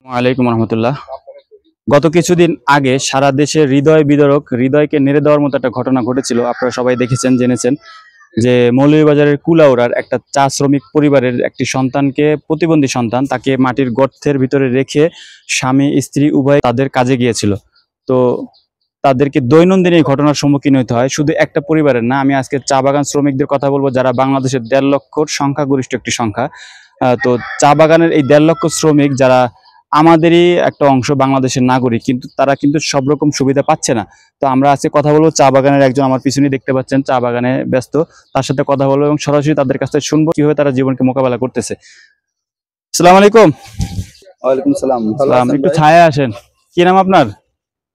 ওয়ালাইকুম রহমতুল্লাহ। গত কিছুদিন আগে সারা দেশে হৃদয় বিদারক, হৃদয়কে নেড়ে দেওয়ার মতো একটা ঘটনা ঘটেছিল। আপনারা সবাই দেখেছেন, জেনেছেন যে মৌলভীবাজারের কুলাউড়ার একটা চা শ্রমিক পরিবারের একটি সন্তানকে, প্রতিবন্ধী সন্তান, তাকে মাটির গর্তের ভিতরে রেখে স্বামী স্ত্রী উভয় তাদের কাজে গিয়েছিল। তো তাদেরকে দৈনন্দিন এই ঘটনার সম্মুখীন হতে হয়। শুধু একটা পরিবারের না, আমি আজকে চা বাগান শ্রমিকদের কথা বলবো, যারা বাংলাদেশের 1.5 লক্ষর সংখ্যাগরিষ্ঠ একটি সংখ্যা। তো চা বাগানের এই 1.5 লক্ষ শ্রমিক, যারা আমাদেরই একটা অংশ, বাংলাদেশের নাগরিক, কিন্তু তারা কিন্তু সব রকম সুবিধা পাচ্ছে না। তো আমরা আজকে কথা বলবো চা বাগানের একজন, আমার পিছনে দেখতে পাচ্ছেন চা বাগানে ব্যস্ত, তার সাথে কথা বলবো এবং সরাসরি তাদের কাছ থেকে শুনবো কিভাবে তারা জীবনকে মোকাবেলা করতেছে। আসসালামু আলাইকুম। ওয়ালাইকুম সালাম। একটু ছায়া আসেন। কি নাম আপনার?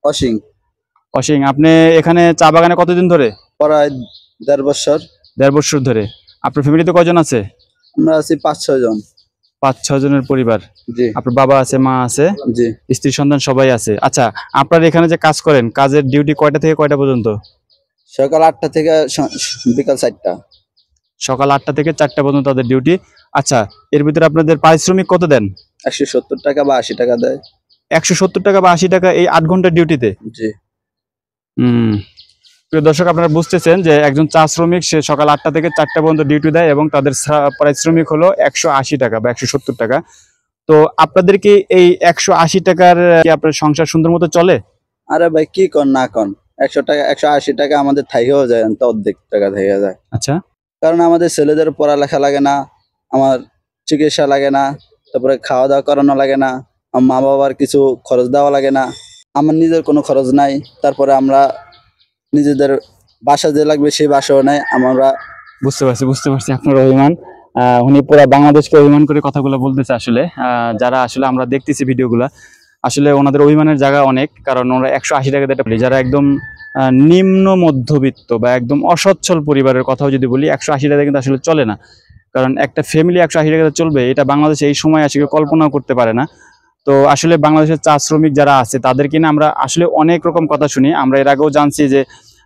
অসীম। অসীম, আপনি এখানে চা বাগানে কতদিন ধরে? প্রায় 1.5 বছর। 1.5 বছর ধরে। আপনার ফ্যামিলিতে কয়জন আছে? আমরা আছি 5-6 জন। 5-6 জনের পরিবার। জি। আপনার বাবা আছে, মা আছে, জি, স্ত্রী সন্তান সবাই আছে। আচ্ছা, আপনার এখানে যে কাজ করেন, কাজের ডিউটি কয়টা থেকে কয়টা পর্যন্ত? সকাল 8টা থেকে বিকাল 4টা। সকাল 8টা থেকে 4টা পর্যন্ত তাদের ডিউটি। আচ্ছা, এর ভিতরে আপনাদের পারিশ্রমিক কত দেন? 170 টাকা বা 80 টাকা দেয়। 170 টাকা বা 80 টাকা এই 8 ঘন্টার ডিউটিতে? জি। প্রিয় দর্শক, আপনারা বুঝতেছেন যে একজন চা শ্রমিক, সে সকাল 8টা থেকে 4টা পর্যন্ত ডিউটি দেয় এবং তাদের পারিশ্রমিক হলো 180 টাকা বা 170 টাকা। তো আপনাদের কি এই 180 টাকার কি আপনার সংসার সুন্দর মতো চলে? আরে ভাই, কি কর না কর, 100 টাকা 180 টাকা আমাদের থাইকেও যায়, তো অর্ধেক টাকা থেকে যায়। আচ্ছা। কারণ আমাদের ছেলেদের পড়ালেখা লাগে না, আমার চিকিৎসা লাগে না, তারপরে খাওয়া দাওয়া করানো লাগে না, আমার মা বাবার কিছু খরচ দেওয়া লাগে না, আমার নিজের কোনো খরচ নাই। তারপরে আমরা নিজেদের বাসা যে লাগবে সেই বাসাও নাই আমরা। বুঝতে পারছি আপনার অভিমান। উনি পুরো বাংলাদেশকে অভিমান করে কথাগুলো বলতেছে। আসলে যারা আসলে আমরা দেখতেছি ভিডিওগুলা, আসলে ওনাদের অভিমানের জায়গা অনেক। কারণ ওরা 180 টাকা দিয়ে, যারা একদম নিম্ন মধ্যবিত্ত বা একদম অসচ্ছল পরিবারের কথাও যদি বলি, 180 টাকা কিন্তু আসলে চলে না। কারণ একটা ফ্যামিলি 180 টাকাতে চলবে, এটা বাংলাদেশে এই সময় আসলে কল্পনাও করতে পারে না। তো আসলে বাংলাদেশের চা শ্রমিক যারা আছে, তাদেরকে নিয়ে আমরা আসলে অনেক রকম কথা শুনি। আমরা এর আগেও জানছি যে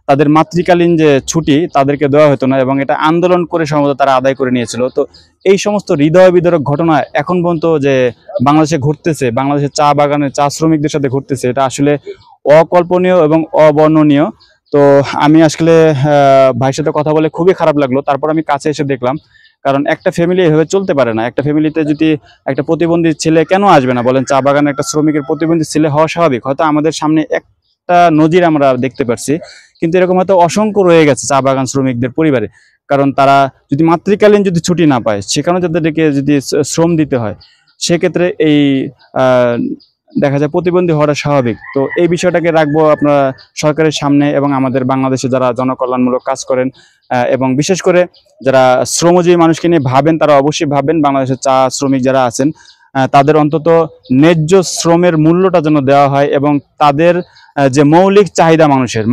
তাদের মাতৃকালীন যে ছুটি তাদেরকে দেওয়া হতো না, এবং এটা আন্দোলন করে সম্ভবত তারা আদায় করে নিয়েছিল। তো এই সমস্ত হৃদয় বিদারক ঘটনা এখন পর্যন্ত যে বাংলাদেশে ঘটতেছে, বাংলাদেশের চা বাগানের চা শ্রমিকদের সাথে ঘটতেছে, এটা আসলে অকল্পনীয় এবং অবর্ণনীয়। তো আমি আসলে ভাইয়ের সাথে কথা বলে খুবই খারাপ লাগলো। তারপর আমি কাছে এসে দেখলাম, কারণ একটা ফ্যামিলি এভাবে চলতে পারে না। একটা ফ্যামিলিতে যদি একটা প্রতিবন্ধী ছেলে কেন আসবে না বলেন? চা বাগানে একটা শ্রমিকের প্রতিবন্ধী ছেলে হওয়া স্বাভাবিক। হয়তো আমাদের সামনে একটা নজির আমরা দেখতে পাচ্ছি, কিন্তু এরকম হয়তো অসংখ্য রয়ে গেছে চা বাগান শ্রমিকদের পরিবারে। কারণ তারা যদি মাতৃকালীন যদি ছুটি না পায়, সেখানে তাদেরকে যদি শ্রম দিতে হয়, সেক্ষেত্রে এই দেখা যায় প্রতিবন্ধী হওয়াটা স্বাভাবিক। তো এই বিষয়টাকে রাখবো আপনারা সরকারের সামনে, এবং আমাদের বাংলাদেশে যারা জনকল্যাণমূলক কাজ করেন এবং বিশেষ করে যারা শ্রমজীবী মানুষকে নিয়ে ভাবেন, তারা অবশ্যই ভাবেন বাংলাদেশের চা শ্রমিক যারা আছেন, তাদের অন্তত ন্যায্য শ্রমের মূল্যটা যেন দেওয়া হয়, এবং তাদের যে মৌলিক চাহিদা,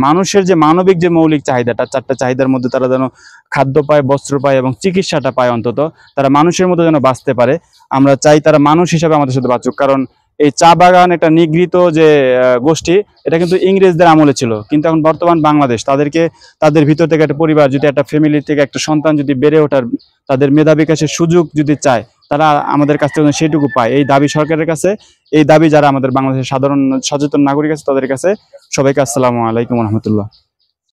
মানুষের যে মানবিক যে মৌলিক চাহিদাটা, 4টা চাহিদার মধ্যে তারা যেন খাদ্য পায়, বস্ত্র পায় এবং চিকিৎসাটা পায়, অন্তত তারা মানুষের মতো যেন বাঁচতে পারে। আমরা চাই তারা মানুষ হিসাবে আমাদের সাথে বাঁচুক। কারণ এই চা বাগান একটা নিগৃহীত যে গোষ্ঠী, এটা কিন্তু ইংরেজদের আমলে ছিল, কিন্তু এখন বর্তমান বাংলাদেশ তাদেরকে, তাদের ভিতর থেকে একটা পরিবার যদি, একটা ফ্যামিলি থেকে একটা সন্তান যদি বেড়ে ওঠার, তাদের মেধা বিকাশের সুযোগ যদি চায়, তারা আমাদের কাছ থেকে সেইটুকু পায়। এই দাবি সরকারের কাছে, এই দাবি যারা আমাদের বাংলাদেশের সাধারণ সচেতন নাগরিক আছে তাদের কাছে। সবাইকে আসসালামু আলাইকুম রহমতুল্লাহ।